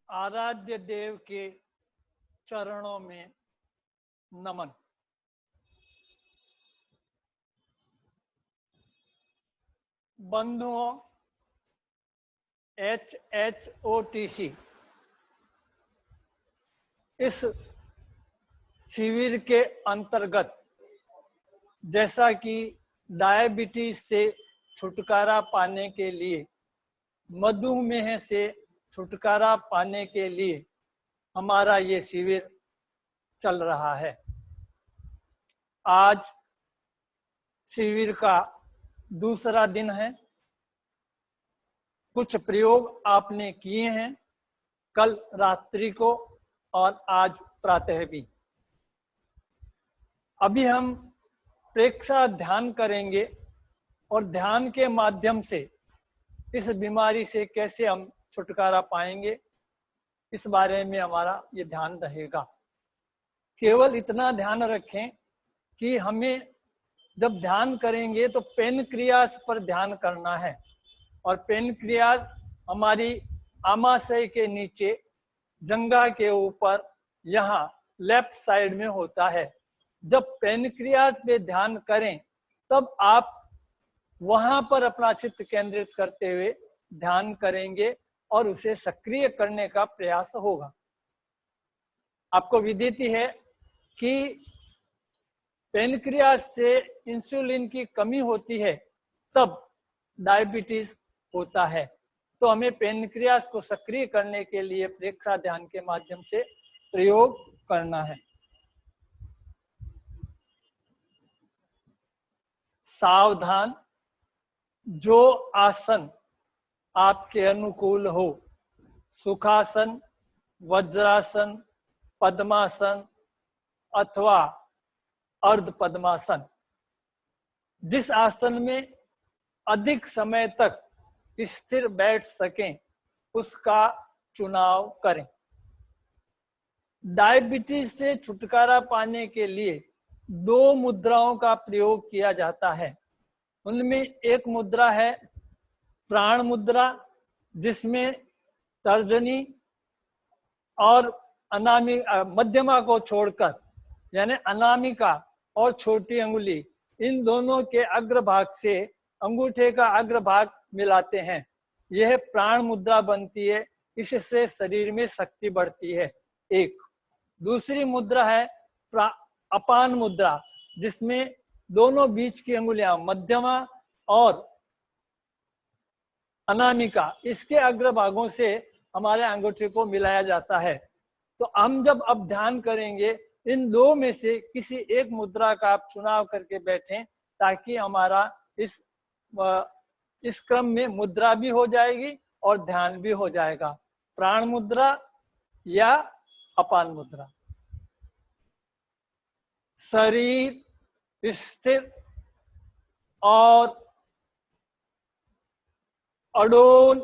आराध्य देव के चरणों में नमन। बंधुओं, HHOTC इस शिविर के अंतर्गत जैसा कि डायबिटीज से छुटकारा पाने के लिए, मधुमेह से छुटकारा पाने के लिए हमारा ये शिविर चल रहा है। आज शिविर का दूसरा दिन है। कुछ प्रयोग आपने किए हैं कल रात्रि को और आज प्रातः भी। अभी हम प्रेक्षा ध्यान करेंगे और ध्यान के माध्यम से इस बीमारी से कैसे हम छुटकारा पाएंगे, इस बारे में हमारा ये ध्यान रहेगा। केवल इतना ध्यान रखें कि हमें जब ध्यान करेंगे तो पेनक्रियास पर ध्यान करना है, और पेनक्रियास हमारी आमाशय के नीचे जंघा के ऊपर यहाँ लेफ्ट साइड में होता है। जब पेनक्रियास पे ध्यान करें तब आप वहां पर अपना चित्त केंद्रित करते हुए ध्यान करेंगे और उसे सक्रिय करने का प्रयास होगा। आपको विदित है कि पेनक्रियास से इंसुलिन की कमी होती है तब डायबिटीज होता है। तो हमें पेनक्रियास को सक्रिय करने के लिए प्रेक्षा ध्यान के माध्यम से प्रयोग करना है। सावधान, जो आसन आपके अनुकूल हो, सुखासन, वज्रासन, पद्मासन अथवा अर्ध पद्मासन, जिस आसन में अधिक समय तक स्थिर बैठ सकें उसका चुनाव करें। डायबिटीज से छुटकारा पाने के लिए 2 मुद्राओं का प्रयोग किया जाता है। उनमें एक मुद्रा है प्राण मुद्रा, जिसमें तर्जनी और मध्यमा को छोड़कर, यानी अनामिका और छोटी अंगुली, इन दोनों के अग्रभाग से अंगूठे का अग्रभाग मिलाते हैं। यह प्राण मुद्रा बनती है। इससे शरीर में शक्ति बढ़ती है। एक दूसरी मुद्रा है अपान मुद्रा, जिसमें दोनों बीच की अंगुलियां मध्यमा और अनामिका, इसके अग्रभागों से हमारे अंगूठे को मिलाया जाता है। तो हम जब अब ध्यान करेंगे, इन 2 में से किसी एक मुद्रा का आप चुनाव करके बैठें, ताकि हमारा इस क्रम में मुद्रा भी हो जाएगी और ध्यान भी हो जाएगा। प्राण मुद्रा या अपान मुद्रा। शरीर स्थिर और अडोल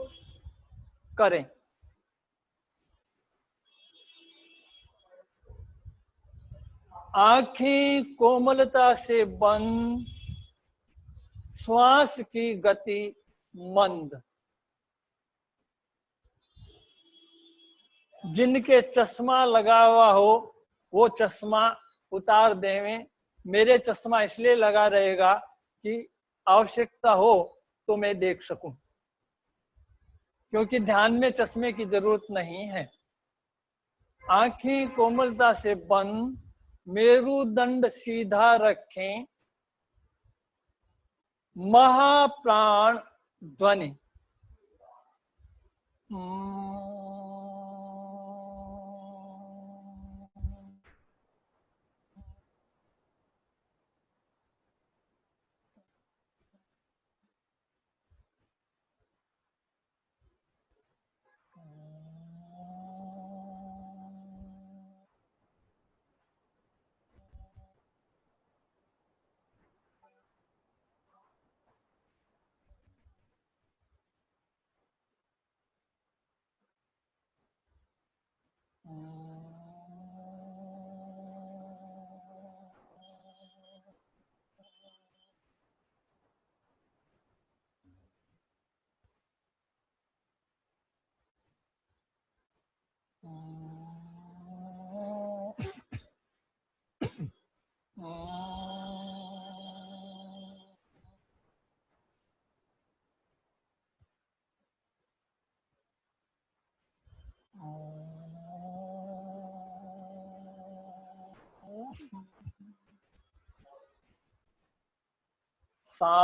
करें। आंखें कोमलता से बंद, श्वास की गति मंद। जिनके चश्मा लगा हुआ हो वो चश्मा उतार देवें। मेरे चश्मा इसलिए लगा रहेगा कि आवश्यकता हो तो मैं देख सकूं, क्योंकि ध्यान में चश्मे की जरूरत नहीं है। आंखें कोमलता से बंद, मेरुदंड सीधा रखें, महाप्राण ध्वनि सा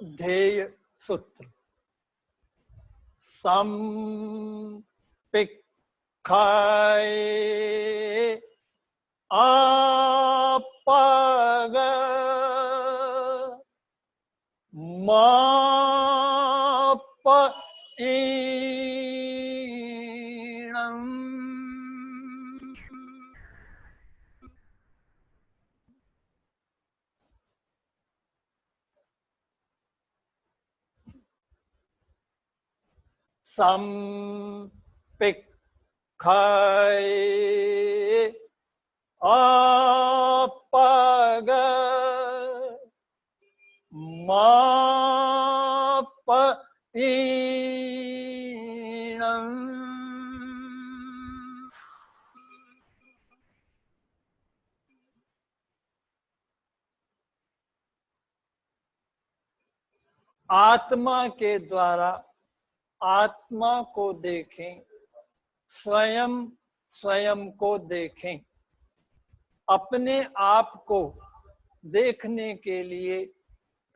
ध्येय सूत्र सम पिक खाए आपग माप ईणम सम पिक खाए आपग माप ईणम आत्मा के द्वारा आत्मा को देखें, स्वयं स्वयं को देखें। अपने आप को देखने के लिए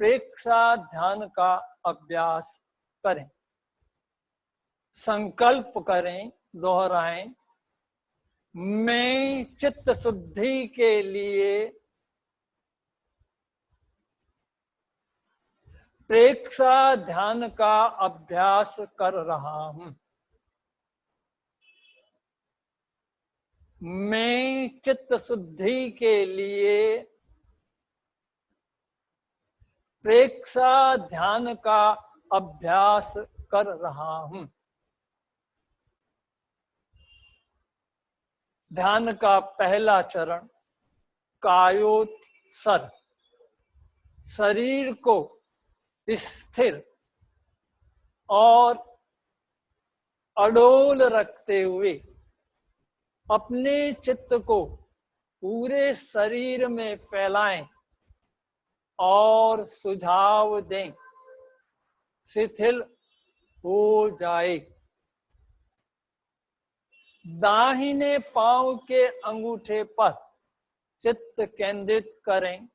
प्रेक्षा ध्यान का अभ्यास करें। संकल्प करें, दोहराएं, मैं चित्त शुद्धि के लिए प्रेक्षा ध्यान का अभ्यास कर रहा हूं। मैं चित्त शुद्धि के लिए प्रेक्षा ध्यान का अभ्यास कर रहा हूं। ध्यान का पहला चरण कायोत्सर्ग, शरीर को स्थिर और अडोल रखते हुए अपने चित्त को पूरे शरीर में फैलाएं और सुझाव दें, शिथिल हो जाए। दाहिने पांव के अंगूठे पर चित्त केंद्रित करें,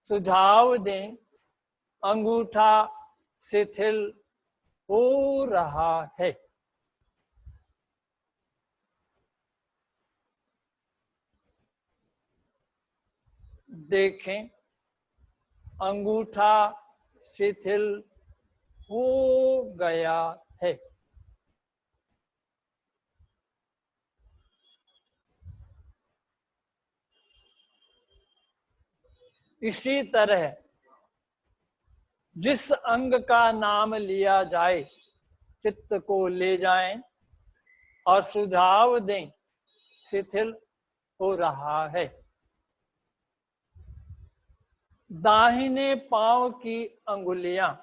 सुझाव दें, अंगूठा शिथिल हो रहा है। देखें, अंगूठा शिथिल हो गया है। इसी तरह जिस अंग का नाम लिया जाए, चित्त को ले जाएं और सुझाव दें, शिथिल हो रहा है। दाहिने पांव की अंगुलियां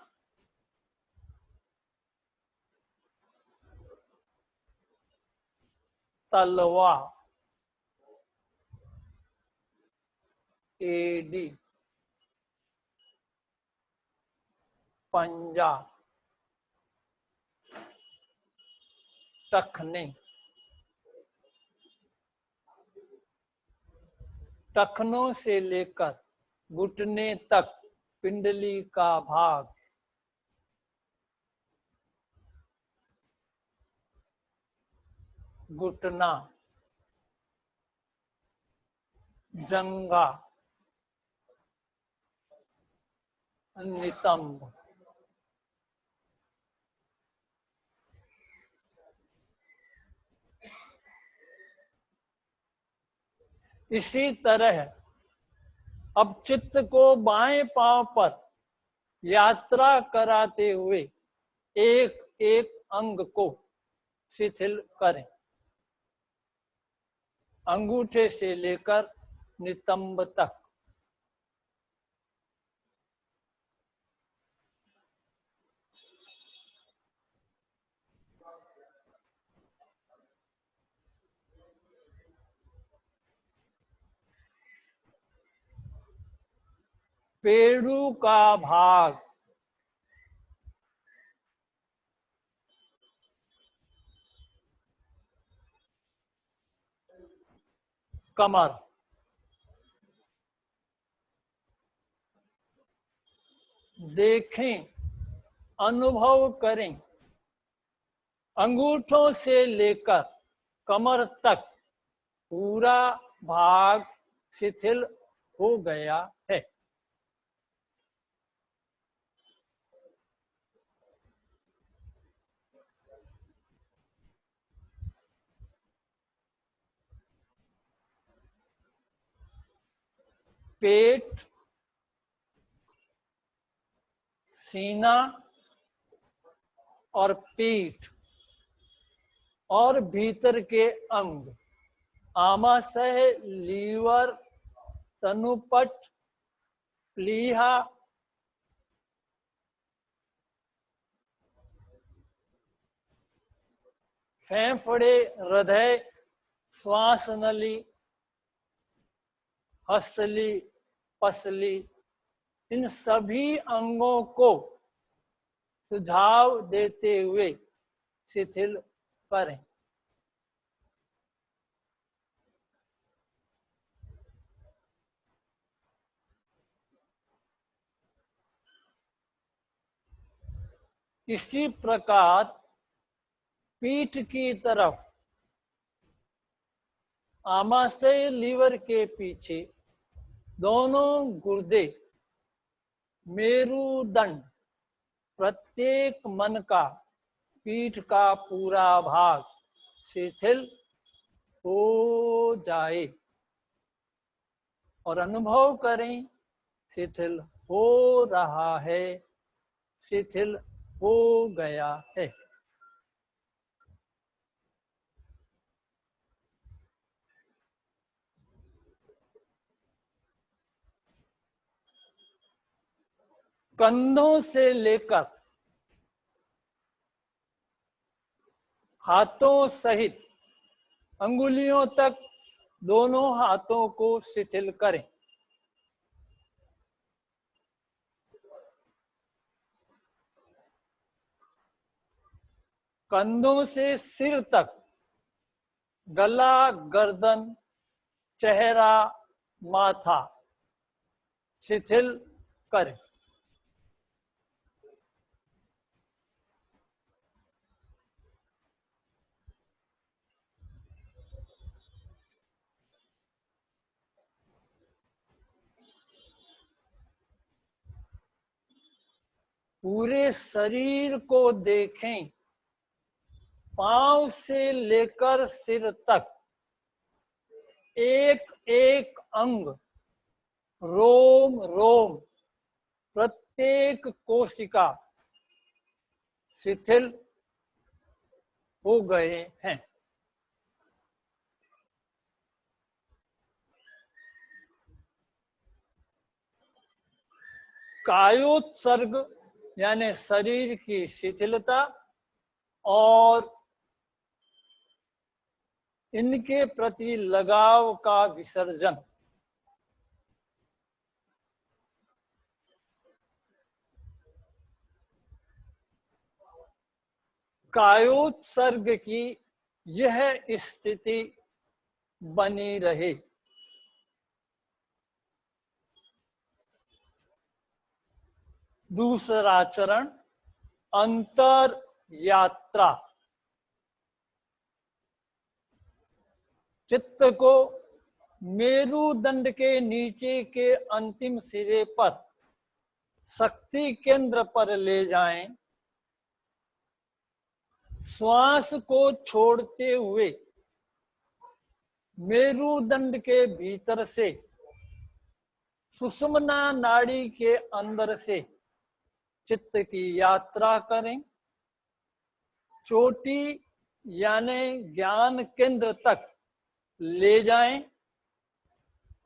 तलवा, एडी, पंजा, टखने, टखनों से लेकर घुटने तक पिंडली का भाग, घुटना, जंगा, नितंब। इसी तरह अब चित्त को बाएं पांव पर यात्रा कराते हुए एक एक अंग को शिथिल करें, अंगूठे से लेकर नितंब तक। पेड़ू का भाग, कमर, देखें, अनुभव करें, अंगूठों से लेकर कमर तक पूरा भाग शिथिल हो गया है। पेट, सीना और पीठ और भीतर के अंग, आमाशय, लीवर, तनुपट, प्लीहा, फेफड़े, हृदय, श्वास नली, हंसली, पसली, इन सभी अंगों को सुझाव देते हुए शिथिल करें। इसी प्रकार पीठ की तरफ आमाशय, लीवर के पीछे दोनों गुर्दे, मेरुदंड, प्रत्येक मन का, पीठ का पूरा भाग शिथिल हो जाए और अनुभव करें, शिथिल हो रहा है, शिथिल हो गया है। कंधों से लेकर हाथों सहित अंगुलियों तक दोनों हाथों को शिथिल करें। कंधों से सिर तक, गला, गर्दन, चेहरा, माथा शिथिल करें। पूरे शरीर को देखें, पांव से लेकर सिर तक एक एक अंग, रोम रोम, प्रत्येक कोशिका शिथिल हो गए हैं। कायोत्सर्ग यानी शरीर की शिथिलता और इनके प्रति लगाव का विसर्जन। कायोत्सर्ग की यह स्थिति बनी रहे। दूसरा चरण, अंतर यात्रा। चित्त को मेरुदंड के नीचे के अंतिम सिरे पर शक्ति केंद्र पर ले जाएं। श्वास को छोड़ते हुए मेरुदंड के भीतर से सुषुम्ना नाड़ी के अंदर से चित्त की यात्रा करें। चोटी यानी ज्ञान केंद्र तक ले जाएं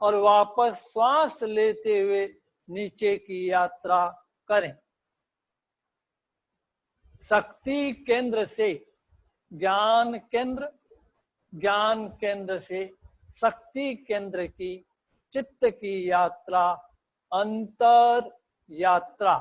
और वापस श्वास लेते हुए नीचे की यात्रा करें। शक्ति केंद्र से ज्ञान केंद्र, ज्ञान केंद्र से शक्ति केंद्र की चित्त की यात्रा अंतर यात्रा।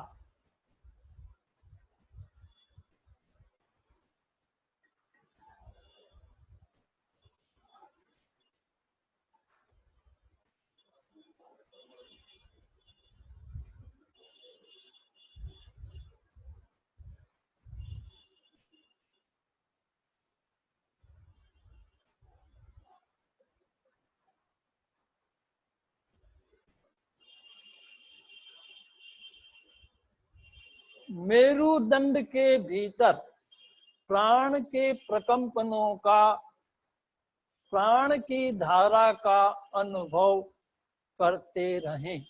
मेरुदंड के भीतर प्राण के प्रकंपनों का, प्राण की धारा का अनुभव करते रहें।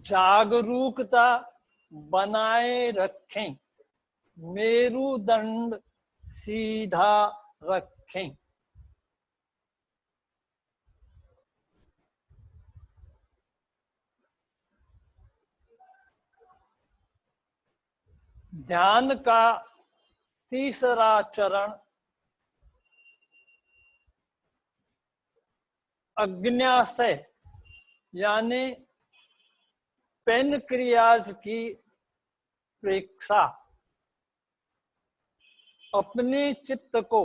जागरूकता बनाए रखें, मेरुदंड सीधा रखें। ध्यान का तीसरा चरण अग्न्याशय यानी पेनक्रियाज की प्रेक्षा। अपने चित्त को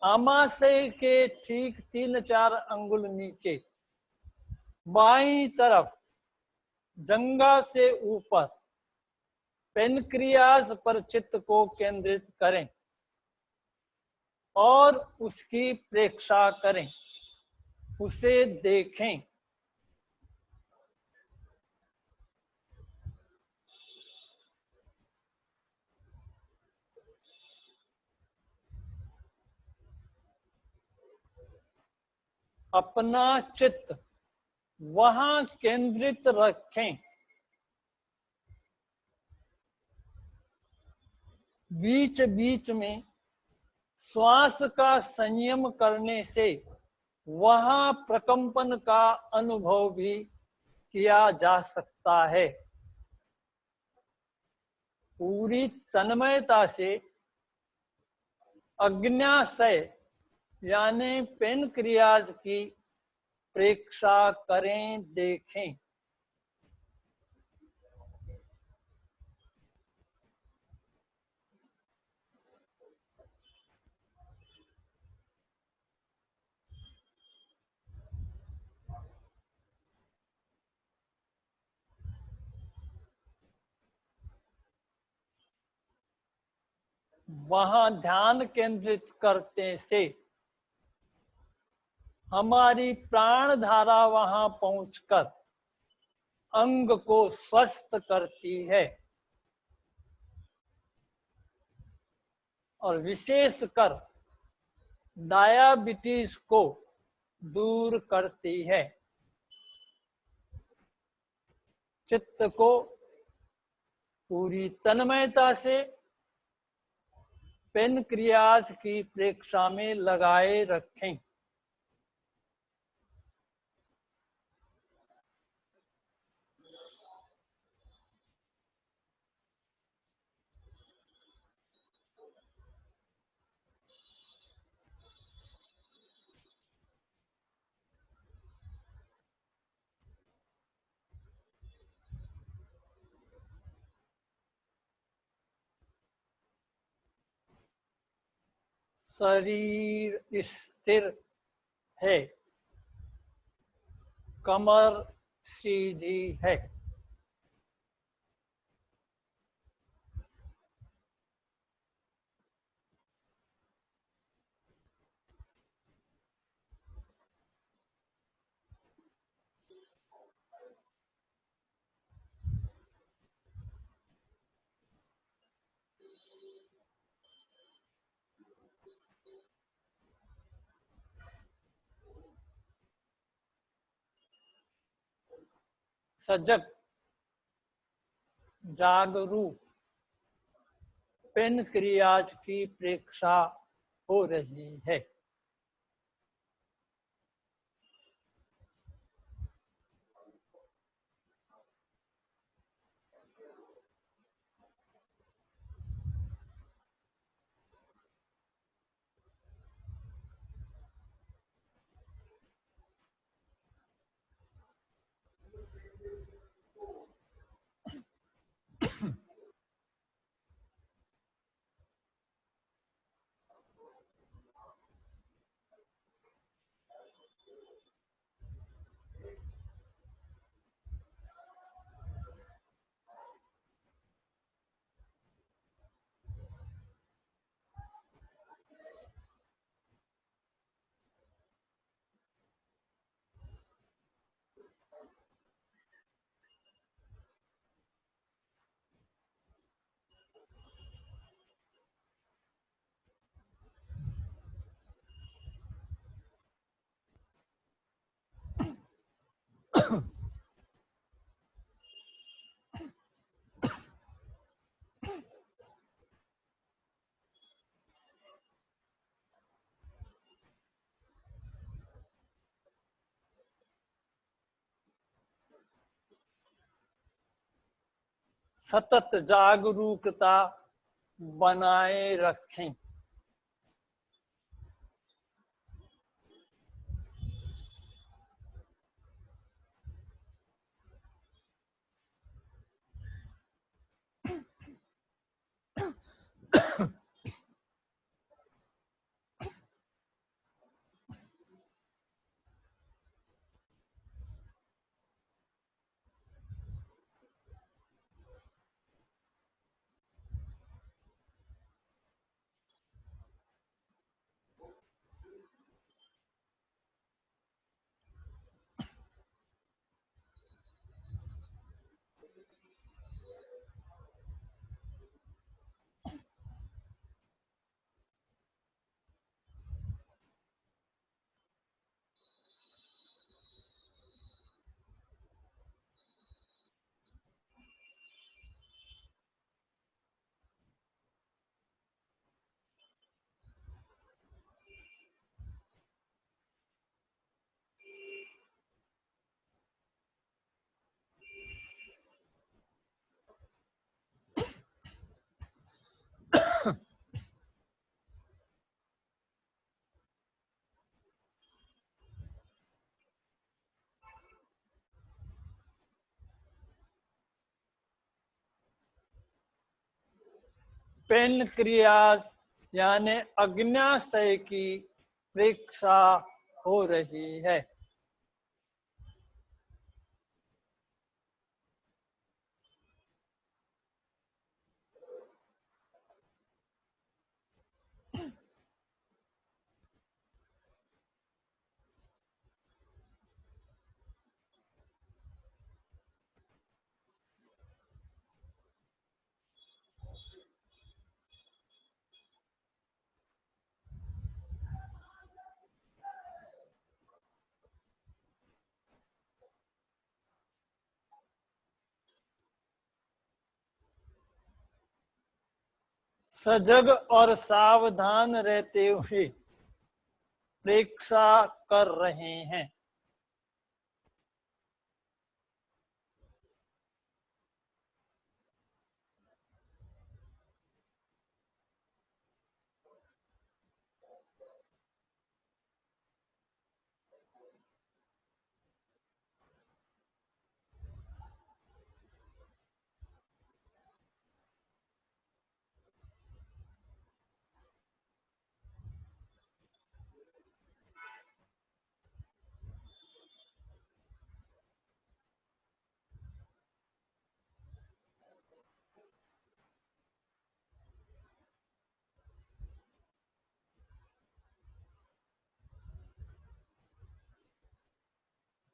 आमाशय के ठीक 3-4 अंगुल नीचे बाईं तरफ जंघा से ऊपर पेनक्रियाज पर चित्त को केंद्रित करें और उसकी प्रेक्षा करें, उसे देखें। अपना चित्त वहां केंद्रित रखें। बीच बीच में श्वास का संयम करने से वहां प्रकंपन का अनुभव भी किया जा सकता है। पूरी तन्मयता से अग्न्याशय यानी पेनक्रियाज की प्रेक्षा करें, देखें। वहां ध्यान केंद्रित करने से हमारी प्राण धारा वहां पहुंचकर अंग को स्वस्थ करती है और विशेषकर डायबिटीज को दूर करती है। चित्त को पूरी तन्मयता से पेनक्रियाज की प्रेक्षा में लगाए रखें। शरीर स्थिर है, कमर सीधी है। सजग, जागरूक, पेनक्रियाज की प्रेक्षा हो रही है। सतत जागरूकता बनाए रखें। पेनक्रियाज यानी अग्न्याशय की प्रेक्षा हो रही है। सजग और सावधान रहते हुए प्रेक्षा कर रहे हैं।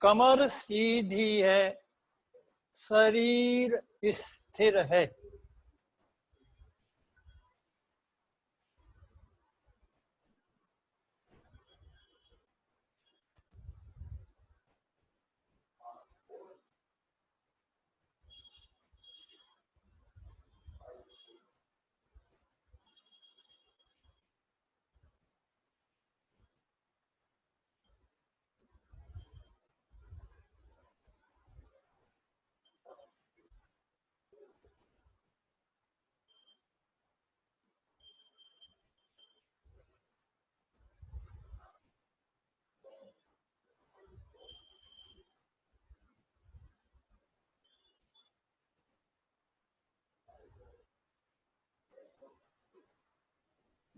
कमर सीधी है, शरीर स्थिर है।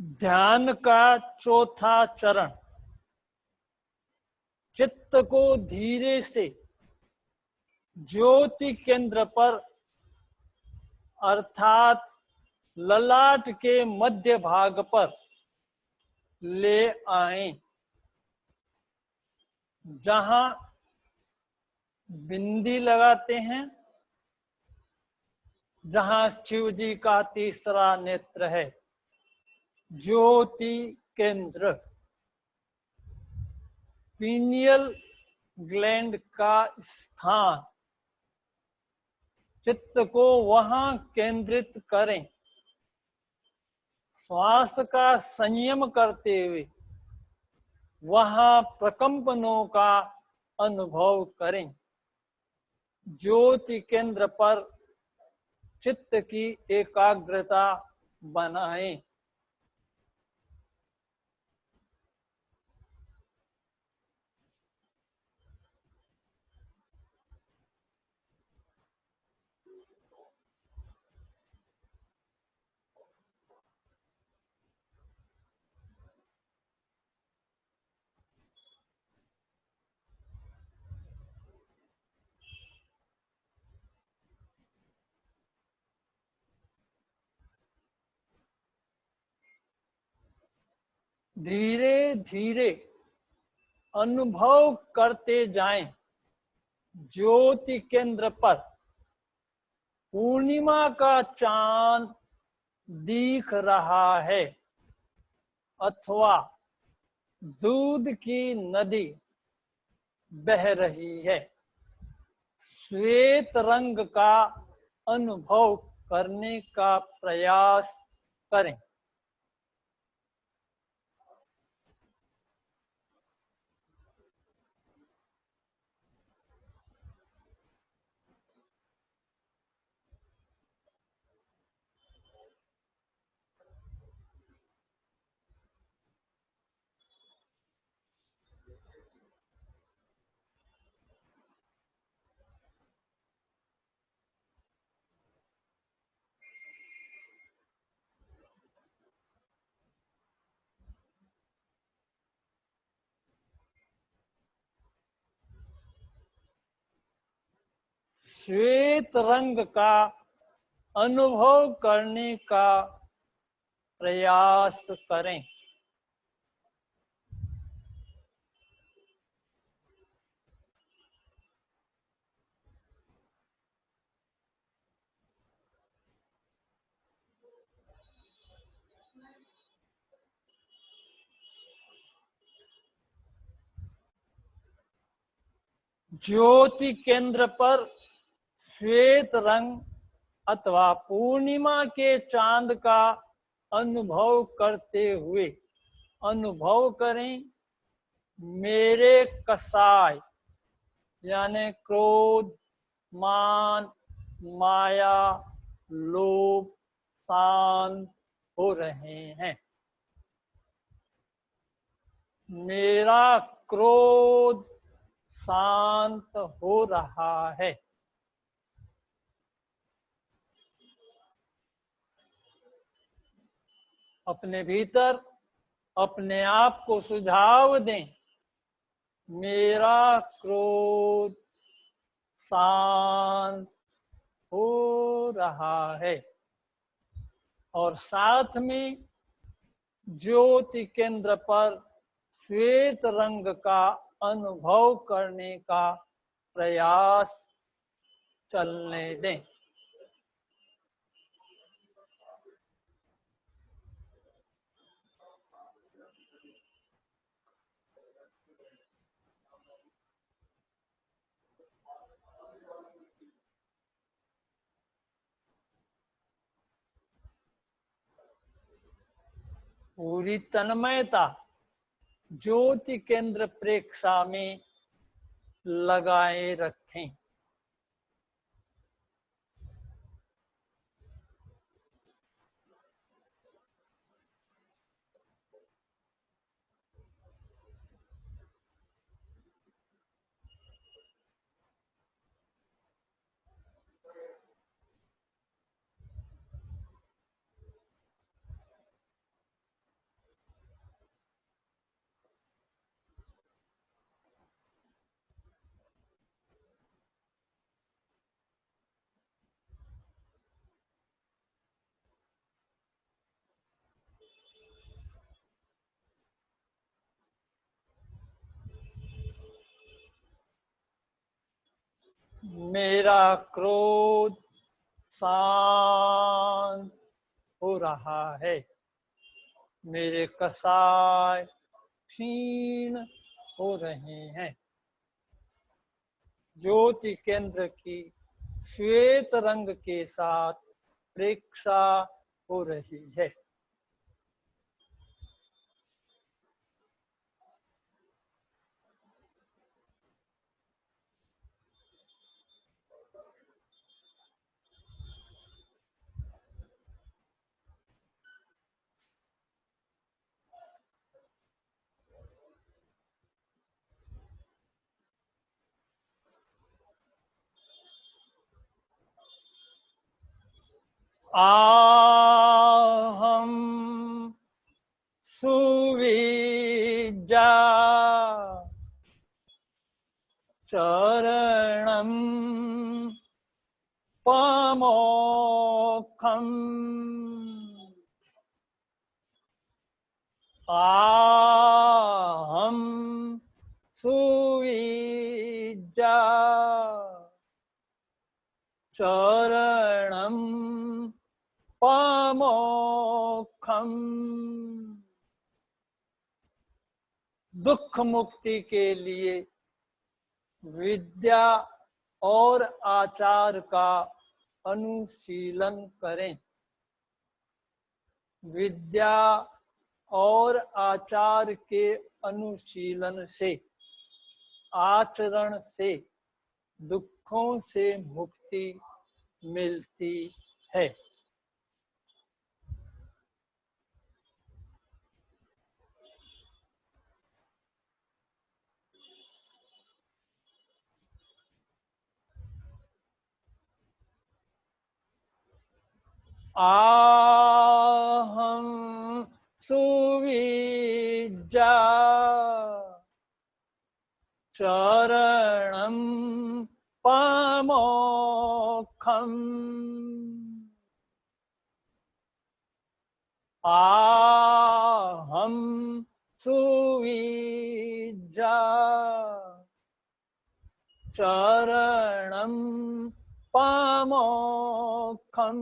ध्यान का चौथा चरण, चित्त को धीरे से ज्योति केंद्र पर अर्थात ललाट के मध्य भाग पर ले आएं, जहां बिंदी लगाते हैं, जहां शिव जी का तीसरा नेत्र है, ज्योति केंद्र। पीनियल ग्लैंड का स्थान, चित्त को वहां केंद्रित करें। श्वास का संयम करते हुए वहां प्रकंपनों का अनुभव करें। ज्योति केंद्र पर चित्त की एकाग्रता बनाएं। धीरे धीरे अनुभव करते जाएं, ज्योति केंद्र पर पूर्णिमा का चांद दिख रहा है अथवा दूध की नदी बह रही है। श्वेत रंग का अनुभव करने का प्रयास करें। श्वेत रंग का अनुभव करने का प्रयास करें। ज्योति केंद्र पर श्वेत रंग अथवा पूर्णिमा के चांद का अनुभव करते हुए अनुभव करें, मेरे कसाय यानी क्रोध, मान, माया, लोभ शांत हो रहे हैं। मेरा क्रोध शांत हो रहा है। अपने भीतर अपने आप को सुझाव दें, मेरा क्रोध शांत हो रहा है। और साथ में ज्योति केंद्र पर श्वेत रंग का अनुभव करने का प्रयास चलने दें। पूरी तन्मयता ज्योति केंद्र प्रेक्षा में लगाए रखें। मेरा क्रोध शांत हो रहा है, मेरे कसाय क्षीण हो रहे हैं। ज्योति केंद्र की श्वेत रंग के साथ प्रेक्षा हो रही है। आहम सुविज्जा चरणम पमोक्षम आहम सुविज्जा चरणम पमोक्षम। दुख मुक्ति के लिए विद्या और आचार का अनुशीलन करें। विद्या और आचार के अनुशीलन से, आचरण से दुखों से मुक्ति मिलती है। आहम सुविज्जा चरणम पमोक्षम। आहम सुविज्जा चरणम पमोक्षम।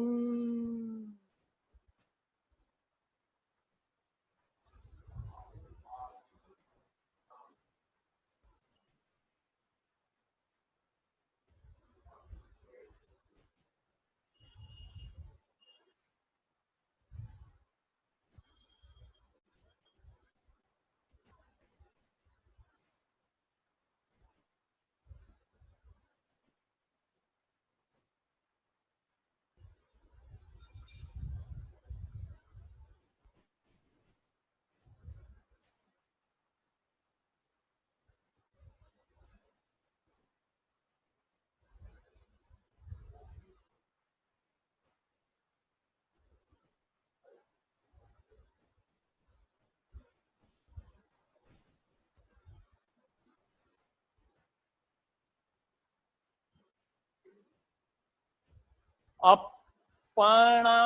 अपना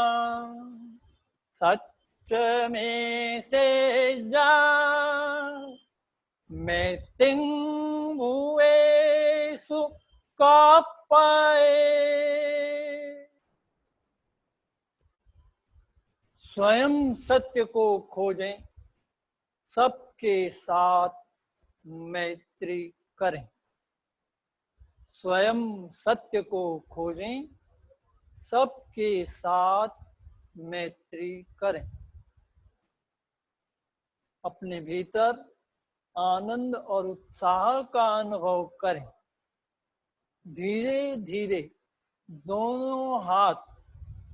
सच में से जा मैं तिंगुए सुका पाए। स्वयं सत्य को खोजें, सबके साथ मैत्री करें। स्वयं सत्य को खोजें, सबके साथ मैत्री करें। अपने भीतर आनंद और उत्साह का अनुभव करें। धीरे धीरे दोनों हाथ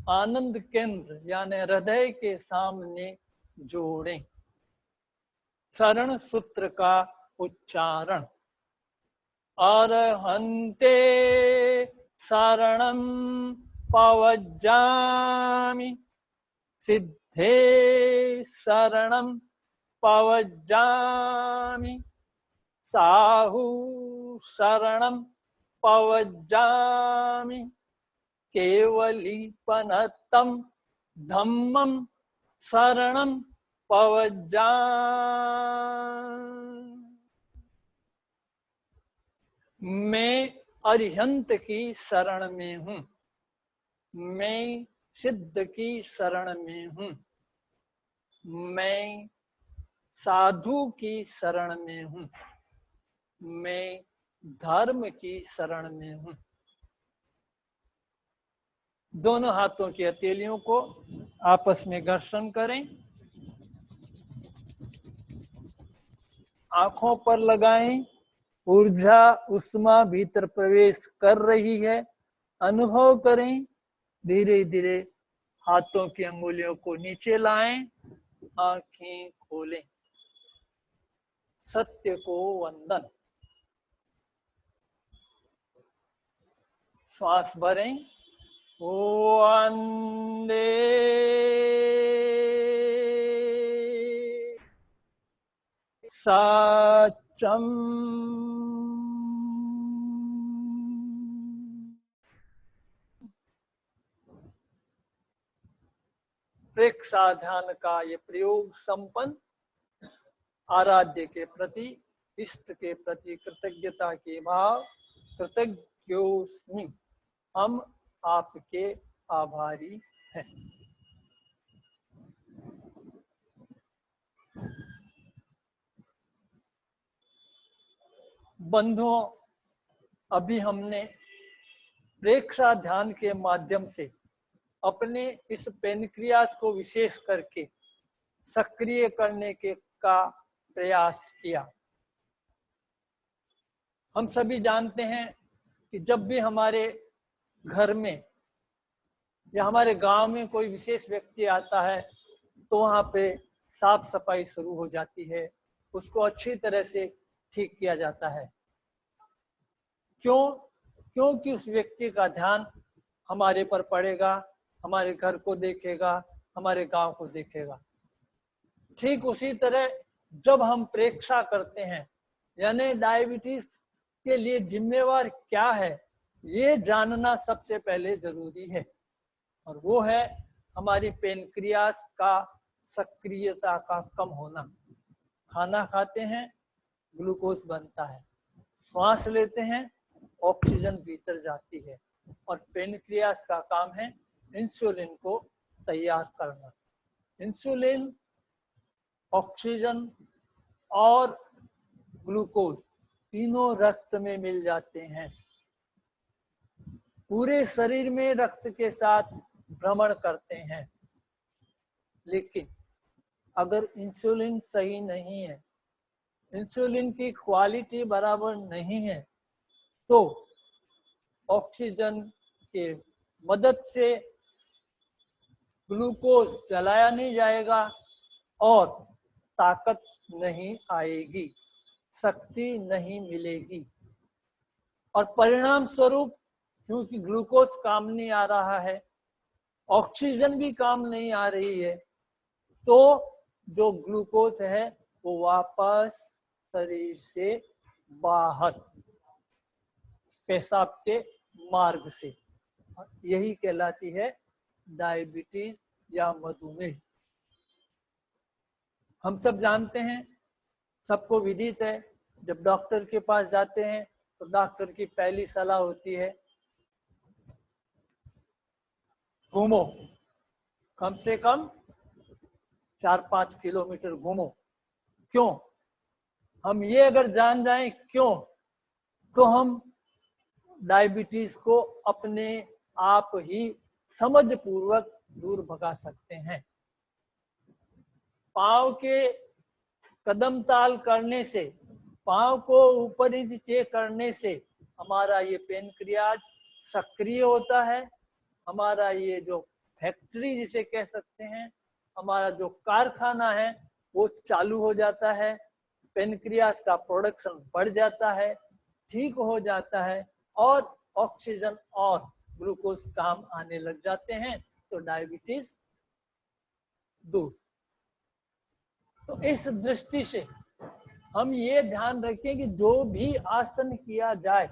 आनंद केंद्र यानी हृदय के सामने जोड़ें। शरण सूत्र का उच्चारण। अरहन्ते शरणं पवज्जामि, सिद्धे शरणं पवज्जामि, साहु शरणं पवज्जामि, केवलीपनतं धम्मं शरणं पवज्जामि। मैं अरिहंत की शरण में हूँ, मैं सिद्ध की शरण में हूँ, मैं साधु की शरण में हूँ, मैं धर्म की शरण में हूँ। दोनों हाथों की हथेलियों को आपस में घर्षण करें, आंखों पर लगाएं, ऊर्जा उष्मा भीतर प्रवेश कर रही है, अनुभव करें। धीरे धीरे हाथों की अंगुलियों को नीचे लाएं, आंखें खोलें। सत्य को वंदन। श्वास भरें, वंदे सत्यम प्रेक्षा ध्यान का ये प्रयोग संपन्न आराध्य के प्रति, इष्ट के प्रति कृतज्ञता के भाव, कृतज्ञोस्मि, हम आपके आभारी हैं। बंधुओं, अभी हमने प्रेक्षा ध्यान के माध्यम से अपने इस पेनक्रियास को विशेष करके सक्रिय करने के का प्रयास किया। हम सभी जानते हैं कि जब भी हमारे घर में या हमारे गांव में कोई विशेष व्यक्ति आता है तो वहां पे साफ सफाई शुरू हो जाती है, उसको अच्छी तरह से ठीक किया जाता है। क्यों? क्योंकि उस व्यक्ति का ध्यान हमारे पर पड़ेगा, हमारे घर को देखेगा, हमारे गांव को देखेगा। ठीक उसी तरह जब हम प्रेक्षा करते हैं, यानी डायबिटीज के लिए जिम्मेवार क्या है ये जानना सबसे पहले जरूरी है, और वो है हमारी पेनक्रियास का सक्रियता का कम होना। खाना खाते हैं, ग्लूकोज बनता है, श्वास लेते हैं, ऑक्सीजन भीतर जाती है, और पेनक्रियास का काम है इंसुलिन को तैयार करना। इंसुलिन, ऑक्सीजन और ग्लूकोज तीनों रक्त में मिल जाते हैं, पूरे शरीर में रक्त के साथ भ्रमण करते हैं। लेकिन अगर इंसुलिन सही नहीं है, इंसुलिन की क्वालिटी बराबर नहीं है, तो ऑक्सीजन के मदद से ग्लूकोज जलाया नहीं जाएगा और ताकत नहीं आएगी, शक्ति नहीं मिलेगी, और परिणाम स्वरूप क्योंकि ग्लूकोज काम नहीं आ रहा है, ऑक्सीजन भी काम नहीं आ रही है, तो जो ग्लूकोज है वो वापस शरीर से बाहर पेशाब के मार्ग से, यही कहलाती है डायबिटीज या मधुमेह। हम सब जानते हैं, सबको विदित है, जब डॉक्टर के पास जाते हैं तो डॉक्टर की पहली सलाह होती है घूमो, कम से कम 4-5 किलोमीटर घूमो। क्यों? हम ये अगर जान जाएं क्यों, तो हम डायबिटीज को अपने आप ही समझ पूर्वक दूर भगा सकते हैं। पाँव के कदम ताल करने से, पाँव को ऊपर नीचे करने से हमारा ये पेनक्रियाज सक्रिय होता है, हमारा ये जो फैक्ट्री जिसे कह सकते हैं, हमारा जो कारखाना है वो चालू हो जाता है, पेनक्रियास का प्रोडक्शन बढ़ जाता है, ठीक हो जाता है, और ऑक्सीजन और ग्लूकोज काम आने लग जाते हैं, तो डायबिटीज दूर। तो इस दृष्टि से हम ये ध्यान रखें कि जो भी आसन किया जाए,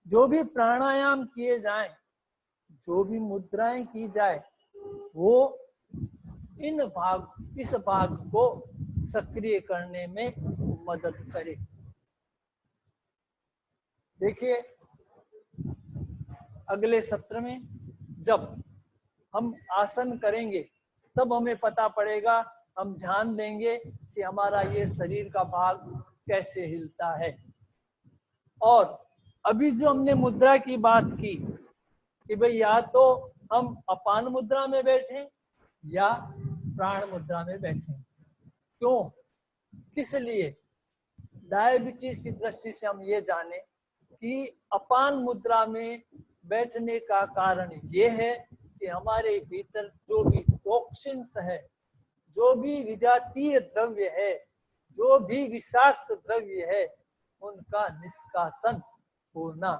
जो भी प्राणायाम किए जाए, जो भी मुद्राएं की जाए, वो इस भाग को सक्रिय करने में मदद करे। देखिए, अगले सत्र में जब हम आसन करेंगे तब हमें पता पड़ेगा, हम ध्यान देंगे कि हमारा ये शरीर का भाग कैसे हिलता है। और अभी जो हमने मुद्रा की बात की कि भाई या तो हम अपान मुद्रा में बैठे या प्राण मुद्रा में बैठे। क्यों, किस लिए? डायबिटीज की दृष्टि से हम ये जाने कि अपान मुद्रा में बैठने का कारण ये है कि हमारे भीतर जो भी टॉक्सिन्स है, जो भी विजातीय द्रव्य है, जो भी विषाक्त द्रव्य है, उनका निष्कासन होना,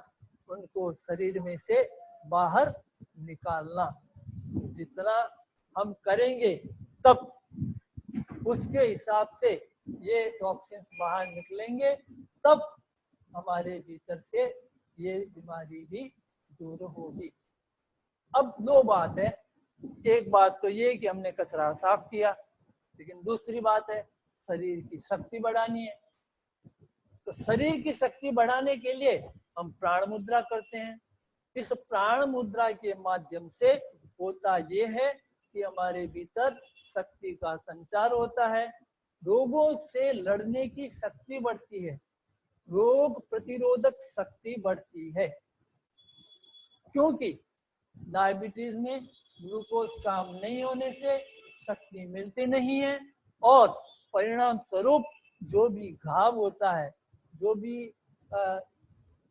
उनको शरीर में से बाहर निकालना जितना हम करेंगे तब उसके हिसाब से ये टॉक्सिन्स बाहर निकलेंगे, तब हमारे भीतर से ये बीमारी भी दूर होगी। अब दो बात है, एक बात तो ये कि हमने कचरा साफ किया, लेकिन दूसरी बात है शरीर की शक्ति बढ़ानी है। तो शरीर की शक्ति बढ़ाने के लिए हम प्राण मुद्रा करते हैं। इस प्राण मुद्रा के माध्यम से होता ये है कि हमारे भीतर शक्ति का संचार होता है, रोगों से लड़ने की शक्ति बढ़ती है, रोग प्रतिरोधक शक्ति बढ़ती है। क्योंकि डायबिटीज में ग्लूकोज काम नहीं होने से शक्ति मिलती नहीं है और परिणाम स्वरूप जो भी घाव होता है, जो भी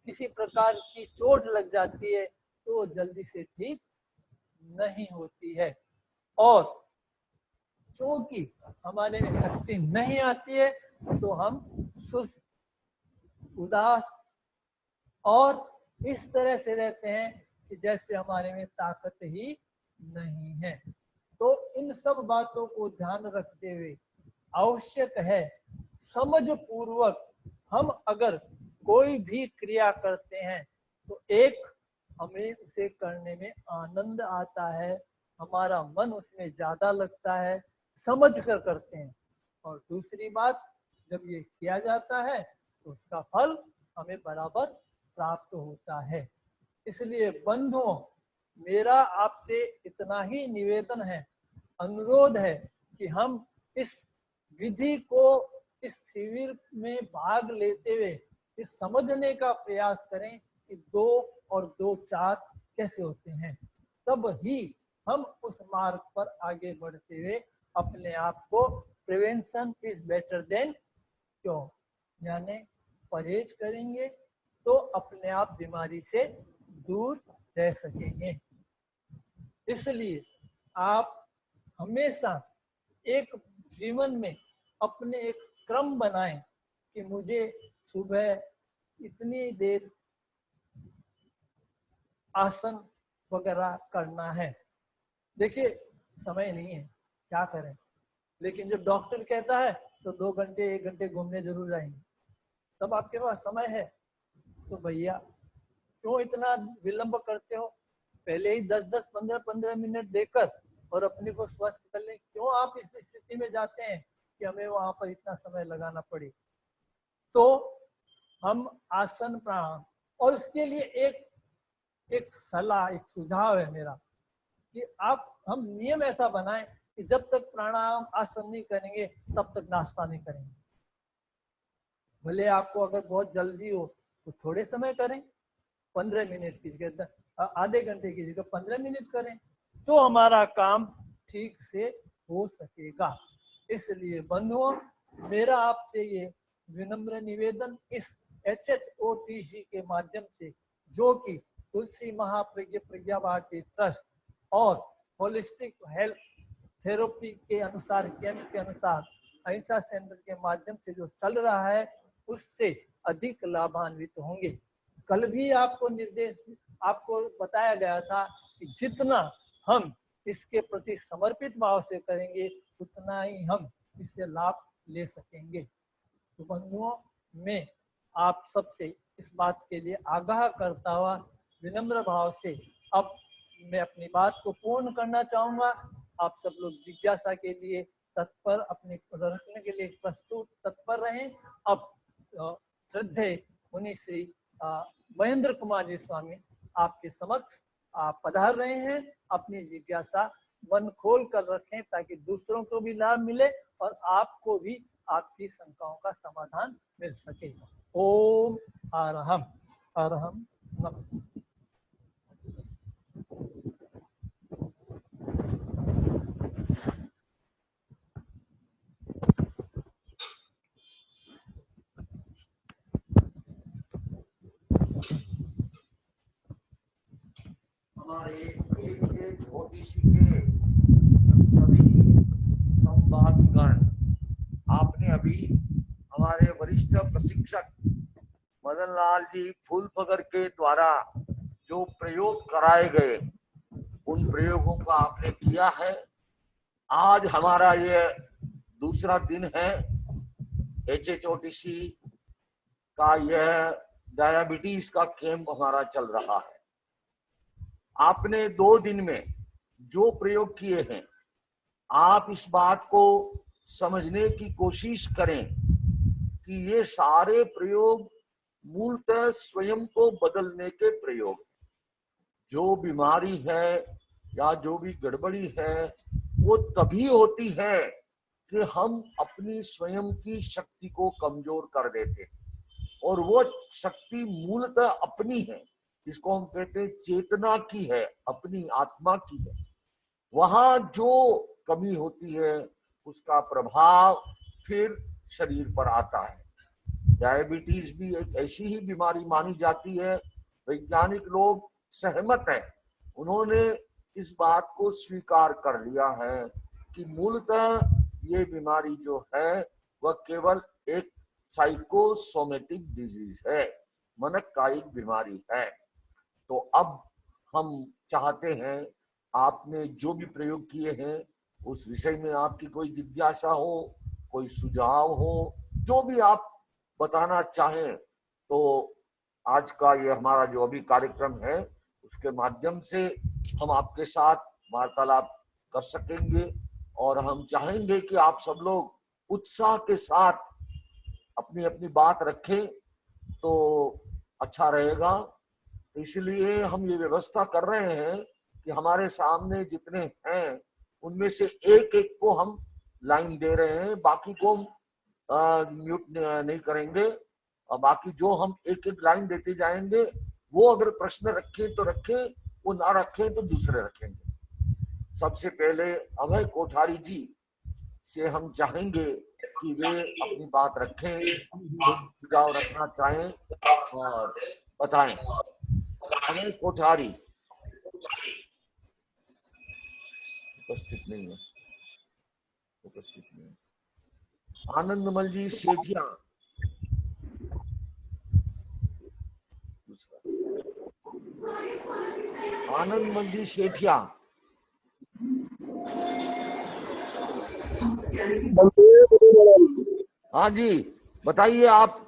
किसी प्रकार की चोट लग जाती है तो जल्दी से ठीक नहीं होती है। और क्योंकि हमारे में शक्ति नहीं आती है तो हम सुस्त, उदास और इस तरह से रहते हैं कि जैसे हमारे में ताकत ही नहीं है। तो इन सब बातों को ध्यान रखते हुए आवश्यक है समझ पूर्वक हम अगर कोई भी क्रिया करते हैं तो एक हमें उसे करने में आनंद आता है, हमारा मन उसमें ज्यादा लगता है, समझ कर करते हैं। और दूसरी बात, जब ये किया जाता है तो उसका फल हमें बराबर प्राप्त होता है। इसलिए बंधुओं, मेरा आपसे इतना ही निवेदन है, अनुरोध है कि हम इस विधि को इस शिविर में भाग लेते हुए इस समझने का प्रयास करें कि 2 और 2 4 कैसे होते हैं, तब ही हम उस मार्ग पर आगे बढ़ते हुए अपने आप को prevention is better than cure, यानी परहेज करेंगे तो अपने आप बीमारी से दूर रह सकेंगे। इसलिए आप हमेशा एक जीवन में अपने एक क्रम बनाएं कि मुझे सुबह इतनी देर आसन वगैरह करना है। देखिए, समय नहीं है, क्या करें, लेकिन जब डॉक्टर कहता है तो 2 घंटे 1 घंटे घूमने जरूर जाएंगे। तब आपके पास समय है तो भैया क्यों इतना विलंब करते हो? पहले ही 10-10, 15-15 मिनट देकर और अपने को स्वस्थ कर लें। क्यों आप इस स्थिति में जाते हैं कि हमें वहां पर इतना समय लगाना पड़े? तो हम आसन प्राणायाम, और इसके लिए एक सलाह, एक सुझाव है मेरा कि हम नियम ऐसा बनाएं कि जब तक प्राणायाम आसन नहीं करेंगे तब तक नाश्ता नहीं करेंगे। भले आपको अगर बहुत जल्दी हो तो थोड़े समय करें, 15 मिनट की जगह आधे घंटे की जगह 15 मिनट करें तो हमारा काम ठीक से हो सकेगा। इसलिए बंधुओं, मेरा आपसे ये विनम्र निवेदन इस HHOTC के माध्यम से, जो कि तुलसी महाप्रज्ञ प्रज्ञा भारती ट्रस्ट और होलिस्टिक हेल्थ थेरेपी के अनुसार, कैंप के अनुसार अहिंसा सेंटर के माध्यम से जो चल रहा है, उससे अधिक लाभान्वित होंगे। कल भी आपको बताया गया था कि जितना हम इसके प्रति समर्पित भाव से करेंगे उतना ही हम इससे लाभ ले सकेंगे। तो बंधुओं, मैं आप सबसे इस बात के लिए आगाह करता हुआ विनम्र भाव से अब मैं अपनी बात को पूर्ण करना चाहूंगा। आप सब लोग जिज्ञासा के लिए तत्पर, अपने रखने के लिए प्रस्तुत तत्पर रहें। अब श्रद्धेय मुनि श्री महेंद्र कुमार जी स्वामी आपके समक्ष आप पधार रहे हैं। अपनी जिज्ञासा मन खोल कर रखें ताकि दूसरों को भी लाभ मिले और आपको भी आपकी शंकाओं का समाधान मिल सके। ओम अरहम अरहम नमः। हमारे ओबीसी के सभी संवादगण, आपने अभी हमारे वरिष्ठ प्रशिक्षक मदन लाल जी फूलफगर के द्वारा जो प्रयोग कराए गए उन प्रयोगों का आपने किया है। आज हमारा ये दूसरा दिन है HHOTC का। यह डायबिटीज का कैंप हमारा चल रहा है। आपने 2 दिन में जो प्रयोग किए हैं, आप इस बात को समझने की कोशिश करें कि ये सारे प्रयोग मूलतः स्वयं को बदलने के प्रयोग। जो बीमारी है या जो भी गड़बड़ी है वो तभी होती है कि हम अपनी स्वयं की शक्ति को कमजोर कर देते हैं, और वो शक्ति मूलतः अपनी है। इसको हम कहते हैं चेतना की है, अपनी आत्मा की है। वहां जो कमी होती है उसका प्रभाव फिर शरीर पर आता है। डायबिटीज भी एक ऐसी ही बीमारी मानी जाती है। वैज्ञानिक लोग सहमत हैं, उन्होंने इस बात को स्वीकार कर लिया है कि मूलतः ये बीमारी जो है वह केवल एक साइकोसोमेटिक डिजीज है, मनक कायिक बीमारी है। तो अब हम चाहते हैं, आपने जो भी प्रयोग किए हैं उस विषय में आपकी कोई जिज्ञासा हो, कोई सुझाव हो, जो भी आप बताना चाहें, तो आज का ये हमारा जो अभी कार्यक्रम है उसके माध्यम से हम आपके साथ वार्तालाप कर सकेंगे। और हम चाहेंगे कि आप सब लोग उत्साह के साथ अपनी अपनी बात रखें तो अच्छा रहेगा। इसलिए हम ये व्यवस्था कर रहे हैं कि हमारे सामने जितने हैं उनमें से एक एक को हम लाइन दे रहे हैं, बाकी को म्यूट नहीं करेंगे। और बाकी जो हम एक एक लाइन देते जाएंगे, वो अगर प्रश्न रखें तो रखें, वो ना रखें तो दूसरे रखेंगे। सबसे पहले अभय कोठारी जी से हम चाहेंगे कि वे अपनी बात रखें, सुझाव रखना चाहें और बताएं। अभय कोठारी उपस्थित नहीं है। आनंदमल जी सेठिया, आनंदमल जी सेठिया। हाँ जी, बताइए आप।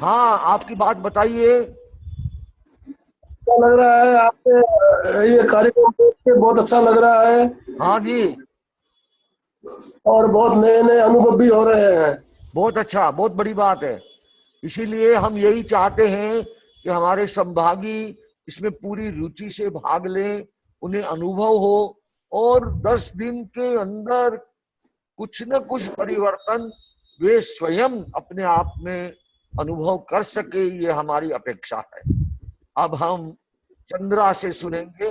हाँ, आपकी बात बताइए। अच्छा लग रहा है आपके ये कार्यक्रम देख के, बहुत अच्छा लग रहा है। हाँ जी, और बहुत नए नए अनुभव भी हो रहे हैं। बहुत अच्छा, बहुत बड़ी बात है। इसीलिए हम यही चाहते हैं कि हमारे संभागी इसमें पूरी रुचि से भाग लें, उन्हें अनुभव हो और 10 दिन के अंदर कुछ न कुछ परिवर्तन वे स्वयं अपने आप में अनुभव कर सके, ये हमारी अपेक्षा है। अब हम चंद्रा से सुनेंगे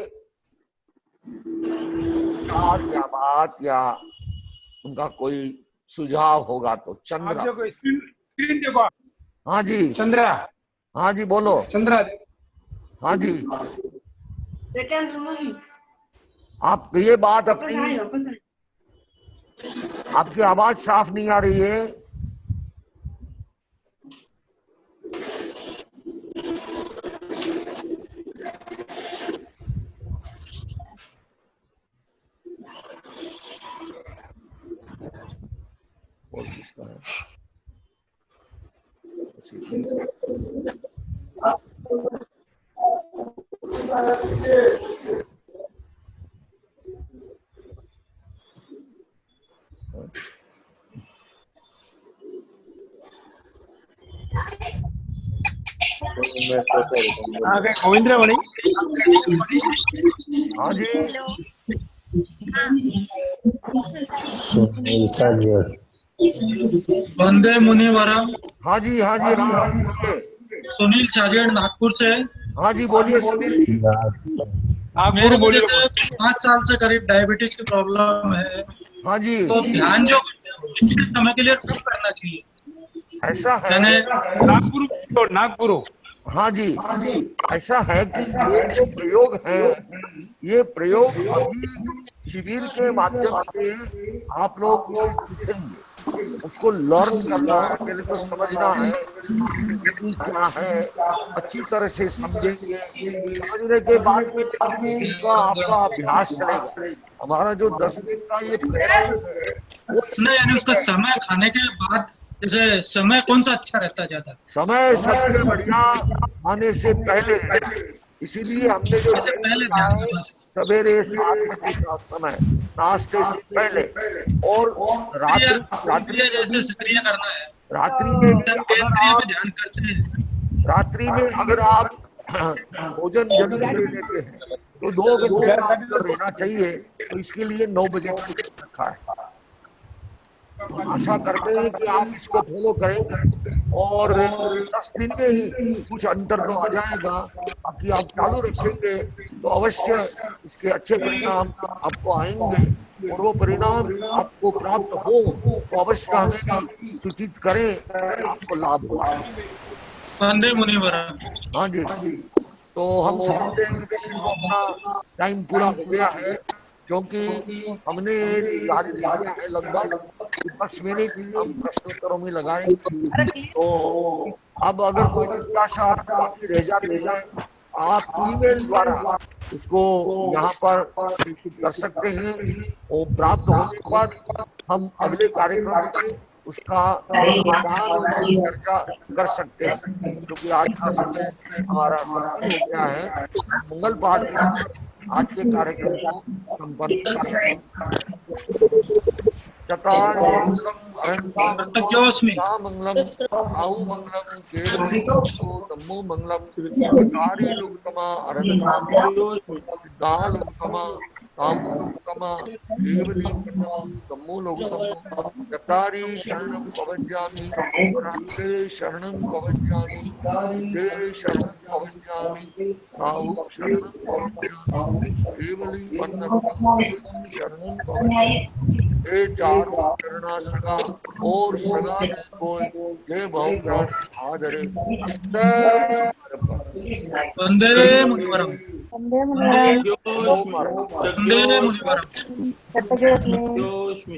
या बात या उनका कोई सुझाव होगा तो। चंद्रा, आप देखो स्क्रीन देखो। हाँ जी, चंद्रा, हाँ जी बोलो। चंद्रा, हाँ जी, आप ये बात अपनी, आपकी आवाज साफ नहीं आ रही है। और किसका है? आगे गोविंद्रमणि। हाँ जी, वंदे मुनिवरम। हाँ जी, हाँ जी, हाँ बोलिए। सुनील छाजेड़ नागपुर से। हाँ जी, बोलिए सुनील जी। मेरे को जैसे 5 साल से करीब डायबिटीज की प्रॉब्लम है, हाँ जी, तो ध्यान जो निश्चित समय के लिए कब करना चाहिए? ऐसा है। मैंने नागपुर। हाँ जी, ऐसा है कि ये जो प्रयोग है, ये प्रयोग अभी शिविर के माध्यम से आप लोग इसे सीखेंगे, उसको लर्न करना है, पहले तो समझना है विधि क्या है, अच्छी तरह से समझेंगे। समझने के बाद में 10 दिन का आपका अभ्यास चलेगा। हमारा जो 10 दिन का ये प्रयास है वो नहीं, यानी उसका समय खाने के बाद, जैसे समय कौन सा अच्छा रहता है ज्यादा? समय सबसे बढ़िया आने से पहले रहता है। इसीलिए हमने जो इससे टाइम पहले रखा ध्यान है करना चाहिए। सवेरे 7 बजे का समय, नाश्ते से पहले। और सक्रिय रात्रि सक्रिय में जैसे भी, सक्रिय करना है, रात्रि में भी तब अगर केंद्रीय आप पे ध्यान करते हैं। रात्रि में अगर आप भोजन जल्दी ले लेते हैं तो 2 घंटे का अंतर रहना चाहिए। तो इसके लिए 9 बजे तक रखा है। तो आशा करते हैं कि आप इसको फॉलो करेंगे और 10 दिन में ही कुछ अंतर तो आ जाएगा। बाकी आप चालू रखेंगे तो अवश्य इसके अच्छे परिणाम आपको आएंगे, और वो परिणाम आपको प्राप्त हो तो अवश्य हमें भी सूचित करें कि आपको लाभ हुआ है। वंदे मुनिवरम। हाँ जी, तो हम समझते हैं कि किसी को अपना टाइम पूरा हो गया है, क्योंकि हमने निर्धारित किया है लगभग 10 मिनट हम प्रश्नोत्तरों में लगाएंगे। तो अब अगर कोई जिज्ञासा आपको बाकी रह जाती है, आप ईमेल द्वारा उसको यहाँ पर प्रेषित कर सकते हैं, और प्राप्त होने के बाद हम अगले कार्यक्रम में उसका समाधान और उसकी चर्चा कर सकते हैं। क्योंकि आज का समय हमारा संपन्न हो गया है, मंगल पाठ के साथ आज के कार्यक्रम को संपन्न करते हैं। चतारो कर्तव्योस्मि। मंगलम आहु मंगलम केशव तमो मंगलम चकारी लोकतमा अरंता लोकतमा कामोत्तमा केवलीकरणम तमो लोकतम चतारी शरणं पवज्जामि रात्रे शरणं पवज्जामि बुद्धे शरणं पवज्जामि साहु शरणं पवज्जामि केवलीकरणम शरणं पवज्जामि। ये चारों चरणा सगा और सगा कोई ये भाव प्राण आदरे। वंदे मुनिवरम। वंदे मुनिवरम। वंदे मुनिवरम। कर्तव्योस्मि।